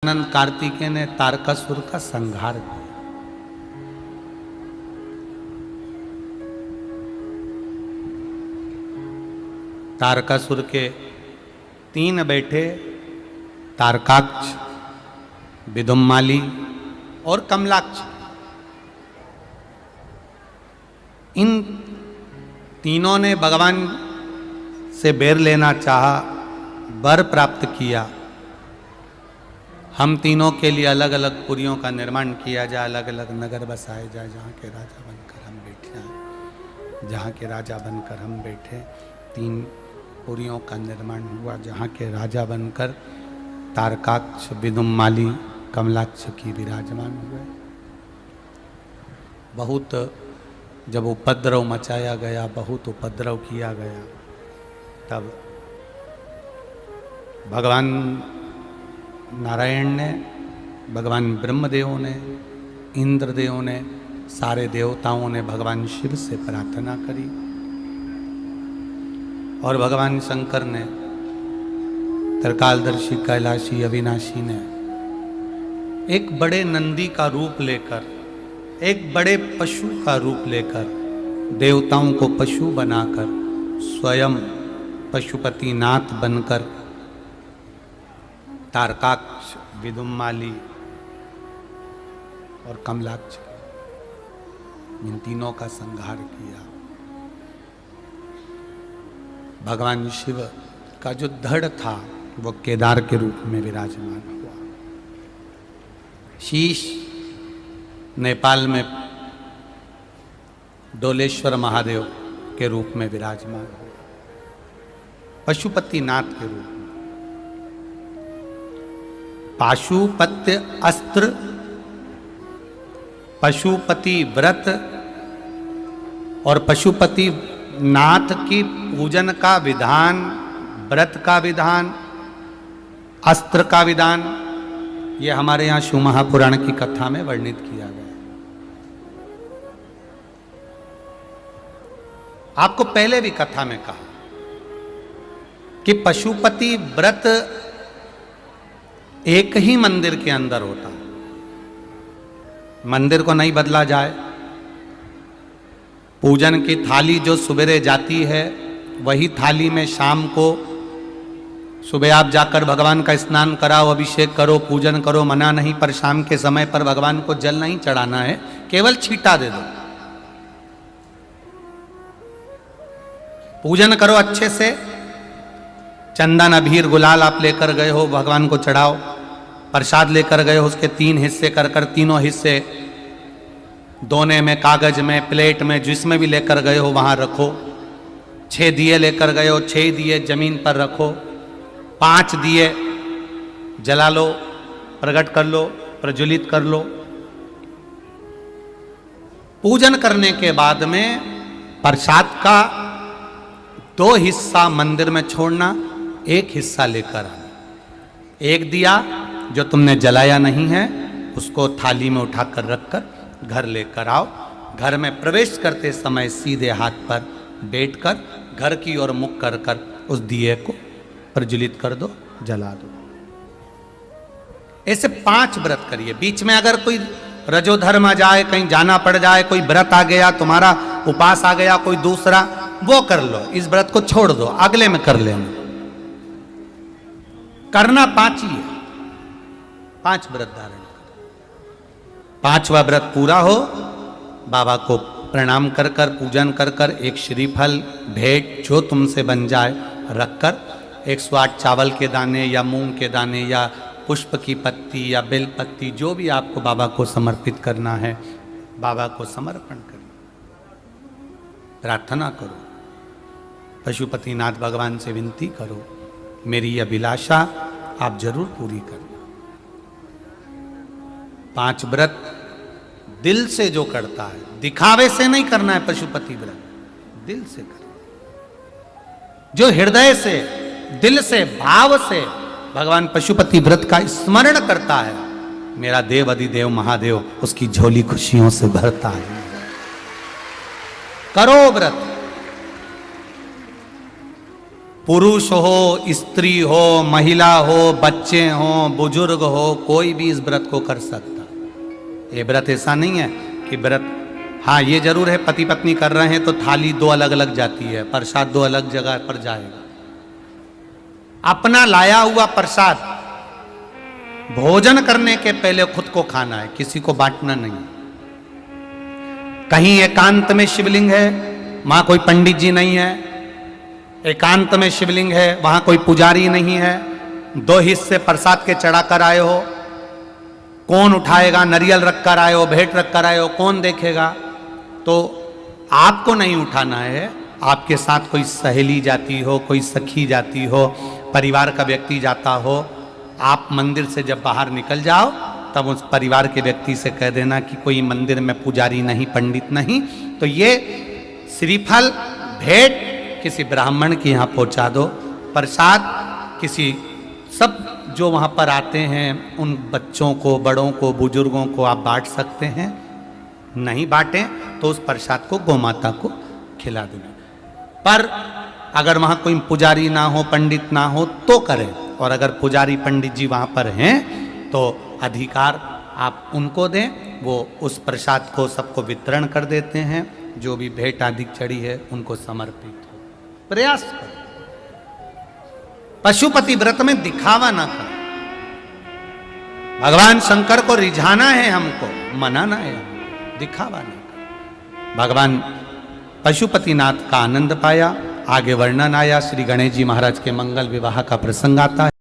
अनंत कार्तिकेय ने तारकासुर का संहार किया। तारकासुर के 3 बेटे तारकाक्ष, विदुम्माली और कमलाक्ष, इन तीनों ने भगवान से बैर लेना चाहा, वर प्राप्त किया। हम तीनों के लिए अलग अलग पुरियों का निर्माण किया जाए, अलग अलग नगर बसाए जाए, जहाँ के राजा बनकर हम बैठे हैं, जहाँ के राजा बनकर हम बैठे। 3 पुरियों का निर्माण हुआ, जहाँ के राजा बनकर तारकाक्ष, विदुम्माली, कमलाक्ष की विराजमान हुए। बहुत जब उपद्रव मचाया गया, बहुत उपद्रव किया गया, तब भगवान नारायण ने, भगवान ब्रह्मदेव ने, इंद्रदेव ने, सारे देवताओं ने भगवान शिव से प्रार्थना करी और भगवान शंकर ने, त्रिकालदर्शी, कैलाशी, अविनाशी ने एक बड़े नंदी का रूप लेकर, एक बड़े पशु का रूप लेकर, देवताओं को पशु बनाकर, स्वयं पशुपतिनाथ बनकर तारकाक्ष, विदुम्माली और कमलाक्ष, इन तीनों का संहार किया। भगवान शिव का जो धड़ था वो केदार के रूप में विराजमान हुआ। शीश नेपाल में डोलेश्वर महादेव के रूप में विराजमान हुआ, पशुपतिनाथ के रूप में। पाशुपत्य अस्त्र, पशुपति व्रत और पशुपति नाथ की पूजन का विधान, व्रत का विधान, अस्त्र का विधान, ये हमारे यहाँ शिव महापुराण की कथा में वर्णित किया गया। आपको पहले भी कथा में कहा कि पशुपति व्रत एक ही मंदिर के अंदर होता, मंदिर को नहीं बदला जाए। पूजन की थाली जो सुबेरे जाती है, वही थाली में शाम को, सुबह आप जाकर भगवान का स्नान कराओ, अभिषेक करो, पूजन करो, मना नहीं, पर शाम के समय पर भगवान को जल नहीं चढ़ाना है, केवल छींटा दे दो। पूजन करो अच्छे से, चंदन, अबीर, गुलाल आप लेकर गए हो, भगवान को चढ़ाओ। प्रसाद लेकर गए हो, उसके 3 हिस्से कर कर, तीनों हिस्से दोने में, कागज में, प्लेट में, जिसमें भी लेकर गए हो वहां रखो। 6 दिए लेकर गए हो, 6 दिए जमीन पर रखो। 5 दिए जला लो, प्रकट कर लो, प्रज्वलित कर लो। पूजन करने के बाद में प्रसाद का 2 हिस्सा मंदिर में छोड़ना, 1 हिस्सा लेकर आना। 1 दिया जो तुमने जलाया नहीं है, उसको थाली में उठाकर रखकर घर लेकर आओ। घर में प्रवेश करते समय सीधे हाथ पर बैठकर घर की ओर मुख कर कर उस दिए को प्रज्वलित कर दो, जला दो। ऐसे 5 व्रत करिए। बीच में अगर कोई रजोधर्म आ जाए, कहीं जाना पड़ जाए, कोई व्रत आ गया, तुम्हारा उपास आ गया कोई दूसरा, वो कर लो। इस व्रत को छोड़ दो, अगले में कर लेना। करना 5 ही है, 5 व्रत धारण। 5वां व्रत पूरा हो, बाबा को प्रणाम कर कर, पूजन कर कर, एक श्रीफल भेंट जो तुमसे बन जाए रखकर, 108 चावल के दाने या मूंग के दाने या पुष्प की पत्ती या बेल पत्ती, जो भी आपको बाबा को समर्पित करना है, बाबा को समर्पण करो। प्रार्थना करो, पशुपतिनाथ भगवान से विनती करो, मेरी अभिलाषा आप जरूर पूरी करना। 5 व्रत दिल से जो करता है, दिखावे से नहीं करना है। पशुपति व्रत दिल से करना, जो हृदय से, दिल से, भाव से भगवान पशुपति व्रत का स्मरण करता है, मेरा देव अधिदेव महादेव उसकी झोली खुशियों से भरता है। करो व्रत, पुरुष हो, स्त्री हो, महिला हो, बच्चे हो, बुजुर्ग हो, कोई भी इस व्रत को कर सकता। ये व्रत ऐसा नहीं है कि व्रत, हाँ ये जरूर है पति पत्नी कर रहे हैं तो थाली दो अलग अलग जाती है, प्रसाद दो अलग जगह पर जाएगा। अपना लाया हुआ प्रसाद भोजन करने के पहले खुद को खाना है, किसी को बांटना नहीं। कहीं एकांत में शिवलिंग है, वहां कोई पंडित जी नहीं है, एकांत में शिवलिंग है, वहां कोई पुजारी नहीं है, दो हिस्से प्रसाद के चढ़ा कर आए हो, कौन उठाएगा? नरियल रख कर आए हो, भेंट रख कर आए हो, कौन देखेगा? तो आपको नहीं उठाना है, आपके साथ कोई सहेली जाती हो, कोई सखी जाती हो, परिवार का व्यक्ति जाता हो, आप मंदिर से जब बाहर निकल जाओ तब उस परिवार के व्यक्ति से कह देना कि कोई मंदिर में पुजारी नहीं, पंडित नहीं, तो ये श्रीफल भेंट किसी ब्राह्मण के यहाँ पहुँचा दो, प्रसाद किसी सब जो वहाँ पर आते हैं उन बच्चों को, बड़ों को, बुजुर्गों को आप बांट सकते हैं। नहीं बांटें तो उस प्रसाद को गौमाता को खिला देना। पर अगर वहाँ कोई पुजारी ना हो, पंडित ना हो तो करें, और अगर पुजारी पंडित जी वहाँ पर हैं तो अधिकार आप उनको दें, वो उस प्रसाद को सबको वितरण कर देते हैं, जो भी भेंट आदि चढ़ी है उनको समर्पित हो। प्रयास करो, पशुपति व्रत में दिखावा ना करो। भगवान शंकर को रिझाना है हमको, मनाना है, दिखावा ना करो। भगवान पशुपतिनाथ का आनंद पाया, आगे वर्णन आया, श्री गणेश जी महाराज के मंगल विवाह का प्रसंग आता है।